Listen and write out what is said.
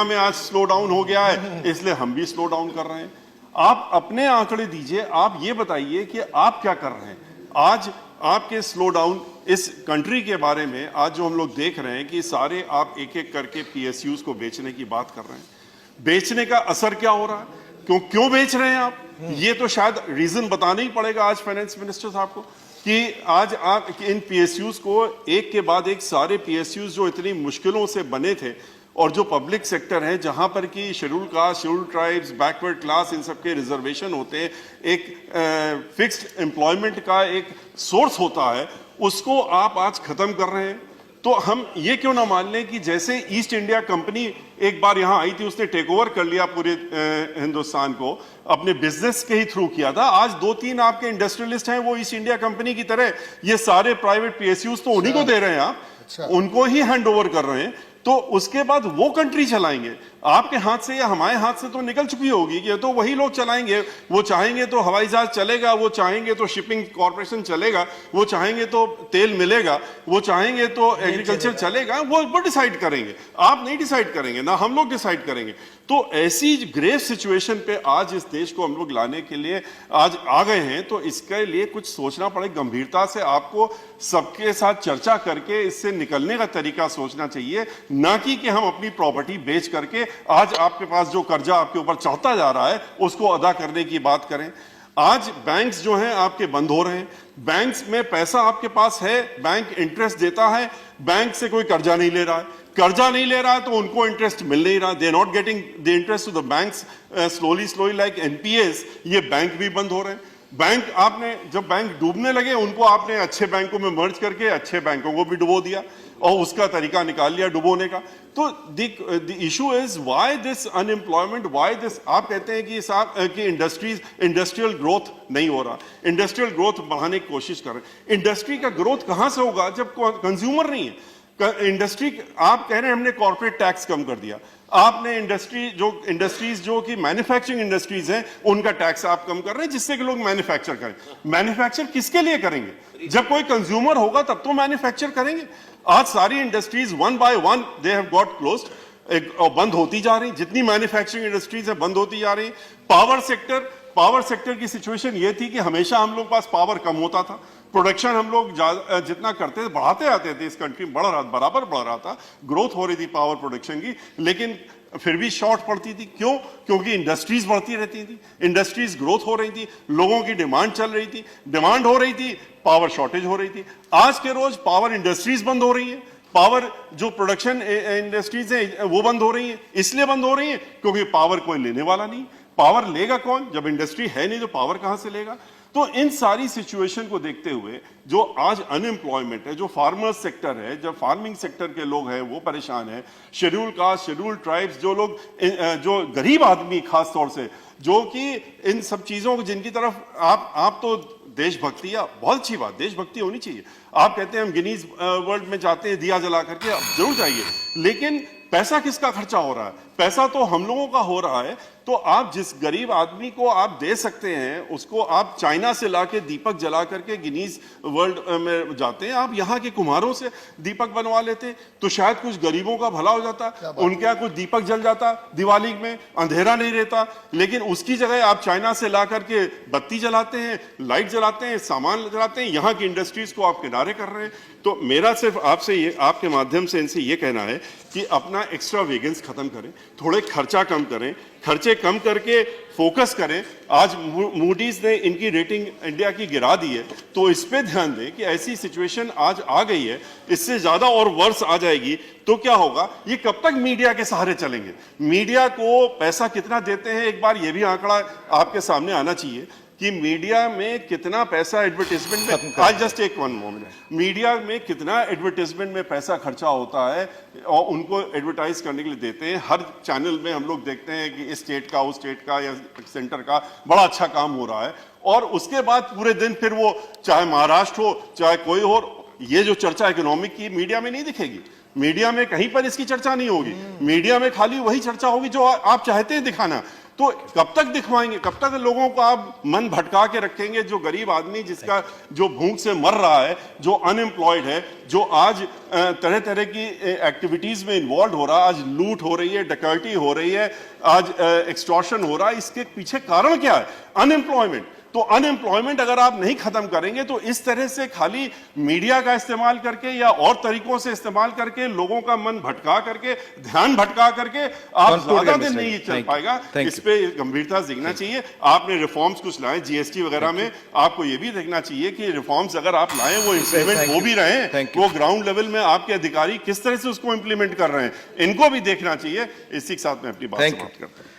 में आज slow down हो गया है, इसलिए हम भी स्लो डाउन कर रहे हैं। आप अपने आंकड़े दीजिए, आप ये बताइए कि आप क्या कर रहे हैं। आज आपके स्लो डाउन इस कंट्री के बारे में आज जो हम लोग देख रहे हैं कि सारे आप एक एक करके पीएसयूज को बेचने की बात कर रहे हैं। बेचने का असर क्या हो रहा है, क्यों बेच रहे हैं आप? ये तो शायद रीजन बताना ही पड़ेगा आज फाइनेंस मिनिस्टर साहब को कि आज आप इन पीएसयूज को एक के बाद एक सारे पीएसयूज जो इतनी मुश्किलों से बने थे और जो पब्लिक सेक्टर है जहां पर कि schedule caste, schedule tribes, backward class, इन सबके रिजर्वेशन होते हैं, एक फिक्स्ड एम्प्लॉयमेंट का एक सोर्स होता है, उसको आप आज खत्म कर रहे हैं। तो हम ये क्यों ना मान लें कि जैसे ईस्ट इंडिया कंपनी एक बार यहां आई थी, उसने टेक ओवर कर लिया पूरे हिंदुस्तान को, अपने बिजनेस के ही थ्रू किया था। आज 2-3 आपके इंडस्ट्रियलिस्ट हैं, वो ईस्ट इंडिया कंपनी की तरह ये सारे प्राइवेट पीएसयूज तो उन्हीं को दे रहे हैं, आप उनको ही हैंड ओवर कर रहे हैं। तो उसके बाद वो कंट्री चलाएंगे। आपके हाथ से या हमारे हाथ से तो निकल चुकी होगी कि तो वही लोग चलाएंगे। वो चाहेंगे तो हवाई जहाज चलेगा, वो चाहेंगे तो शिपिंग कॉर्पोरेशन चलेगा, वो चाहेंगे तो तेल मिलेगा, वो चाहेंगे तो एग्रीकल्चर चलेगा। वो डिसाइड करेंगे, आप नहीं डिसाइड करेंगे, ना हम लोग डिसाइड करेंगे। तो ऐसी ग्रेव सिचुएशन पे आज इस देश को हम लोग लाने के लिए आज आ गए हैं। तो इसके लिए कुछ सोचना पड़ेगा, गंभीरता से आपको सबके साथ चर्चा करके इससे निकलने का तरीका सोचना चाहिए, ना कि हम अपनी प्रॉपर्टी बेच करके आज आपके पास जो कर्जा आपके ऊपर चढ़ता जा रहा है उसको अदा करने की बात करें। आज बैंक्स जो हैं आपके बंद हो रहे हैं, बैंक्स में पैसा आपके पास है, बैंक इंटरेस्ट देता है, बैंक से कोई कर्जा नहीं ले रहा है, कर्जा नहीं ले रहा है तो उनको इंटरेस्ट मिल नहीं रहा, they not getting the interest to the banks slowly like NPS. ये बैंक भी बंद हो रहे हैं। बैंक आपने जब बैंक डूबने लगे उनको आपने अच्छे बैंकों में मर्ज करके अच्छे बैंकों को भी डुबो दिया और उसका तरीका निकाल लिया डुबोने का। तो the issue is why this unemployment, why this. आप कहते हैं कि इंडस्ट्रियल ग्रोथ नहीं हो रहा, इंडस्ट्रियल ग्रोथ बढ़ाने की कोशिश कर रहे हैं। इंडस्ट्री का ग्रोथ कहां से होगा जब कंज्यूमर नहीं है? इंडस्ट्री, आप कह रहे हैं हमने कॉर्पोरेट टैक्स कम कर दिया, आपने इंडस्ट्रीज जो कि मैन्युफैक्चरिंग इंडस्ट्रीज हैं उनका टैक्स आप कम कर रहे हैं जिससे कि लोग मैन्युफैक्चर करें। मैन्युफैक्चर किसके लिए करेंगे? जब कोई कंज्यूमर होगा तब तो मैन्युफैक्चर करेंगे। आज सारी industries one by one they have got closed, बंद होती जा रही, जितनी मैन्युफैक्चरिंग इंडस्ट्रीज है बंद होती जा रही। पावर सेक्टर की सिचुएशन ये थी कि हमेशा हम लोग पास पावर कम होता था, प्रोडक्शन हम लोग जितना करते थे बढ़ाते आते थे, इस कंट्री में बराबर बढ़ रहा था, ग्रोथ हो रही थी पावर प्रोडक्शन की, लेकिन फिर भी शॉर्ट पड़ती थी। क्यों? क्योंकि इंडस्ट्रीज बढ़ती रहती थी, इंडस्ट्रीज ग्रोथ हो रही थी, लोगों की डिमांड चल रही थी, डिमांड हो रही थी, पावर शॉर्टेज हो रही थी। आज के रोज पावर इंडस्ट्रीज बंद हो रही है, पावर जो प्रोडक्शन इंडस्ट्रीज है वो बंद हो रही है। इसलिए बंद हो रही है क्योंकि पावर कोई लेने वाला नहीं। पावर लेगा कौन? जब इंडस्ट्री है नहीं तो पावर कहां से लेगा? तो इन सारी सिचुएशन को देखते हुए जो आज अनएम्प्लॉयमेंट है, जो फार्मर्स सेक्टर है, जो फार्मिंग सेक्टर के लोग हैं वो परेशान है, शेड्यूल कास्ट, शेड्यूल ट्राइब्स, जो लोग, जो गरीब आदमी खास तौर से, जो कि इन सब चीजों को जिनकी तरफ आप तो देशभक्ति, या बहुत अच्छी बात, देशभक्ति होनी चाहिए। आप कहते हैं हम गिनीज वर्ल्ड में जाते हैं दिया जला करके, आप जरूर जाइए, लेकिन पैसा किसका खर्चा हो रहा है? पैसा तो हम लोगों का हो रहा है। तो आप जिस गरीब आदमी को आप दे सकते हैं उसको आप चाइना से लाके दीपक जला करके गिनीज वर्ल्ड में जाते हैं, आप यहाँ के कुम्हारों से दीपक बनवा लेते तो शायद कुछ गरीबों का भला हो जाता, उनके यहाँ कुछ दीपक जल जाता, दिवाली में अंधेरा नहीं रहता। लेकिन उसकी जगह आप चाइना से ला करके बत्ती जलाते हैं, लाइट जलाते हैं, सामान जलाते हैं, यहाँ की इंडस्ट्रीज को आप किनारे कर रहे हैं। तो मेरा सिर्फ आपसे ये, आपके माध्यम से इनसे ये कहना है कि अपना एक्स्ट्रा वेगन्स खत्म करें, थोड़े खर्चा कम करें, खर्चे कम करके फोकस करें। आज मूडीज ने इनकी रेटिंग इंडिया की गिरा दी है, तो इस पे ध्यान दें कि ऐसी सिचुएशन आज आ गई है, इससे ज्यादा और वर्ष आ जाएगी तो क्या होगा? ये कब तक मीडिया के सहारे चलेंगे? मीडिया को पैसा कितना देते हैं, एक बार ये भी आंकड़ा आपके सामने आना चाहिए कि मीडिया में कितना पैसा एडवर्टाइजमेंट में, I just take one moment, media में कितना एडवर्टाइजमेंट में पैसा खर्चा होता है और उनको एडवर्टाइज करने के लिए देते हैं। हर चैनल में हम लोग देखते हैं कि इस स्टेट का, उस स्टेट का या सेंटर का बड़ा अच्छा काम हो रहा है, और उसके बाद पूरे दिन फिर वो चाहे महाराष्ट्र हो चाहे कोई हो, ये जो चर्चा इकोनॉमिक की मीडिया में नहीं दिखेगी। मीडिया में कहीं पर इसकी चर्चा नहीं होगी, मीडिया में खाली वही चर्चा होगी जो आप चाहते हैं दिखाना। तो कब तक दिखवाएंगे, कब तक लोगों को आप मन भटका के रखेंगे? जो गरीब आदमी जिसका जो भूख से मर रहा है, जो अनएम्प्लॉयड है, जो आज तरह तरह की एक्टिविटीज में इन्वॉल्व हो रहा है, आज लूट हो रही है, डकैती हो रही है, आज एक्सटॉर्शन हो रहा है, इसके पीछे कारण क्या है? अनएम्प्लॉयमेंट। तो अनएम्प्लॉयमेंट अगर आप नहीं खत्म करेंगे तो इस तरह से खाली मीडिया का इस्तेमाल करके या और तरीकों से इस्तेमाल करके लोगों का मन भटका करके, ध्यान भटका करके आप ज्यादा दिन नहीं चल पाएगा। इस पे गंभीरता दिखना चाहिए। आपने रिफॉर्म्स कुछ लाए जीएसटी वगैरह में, आपको ये भी देखना चाहिए कि रिफॉर्म्स अगर आप लाएं वो इंप्लीमेंट हो भी रहे हैं, वो ग्राउंड लेवल में आपके अधिकारी किस तरह से उसको इंप्लीमेंट कर रहे हैं, इनको भी देखना चाहिए। इसी के साथ मैं अपनी बात समाप्त करता हूं।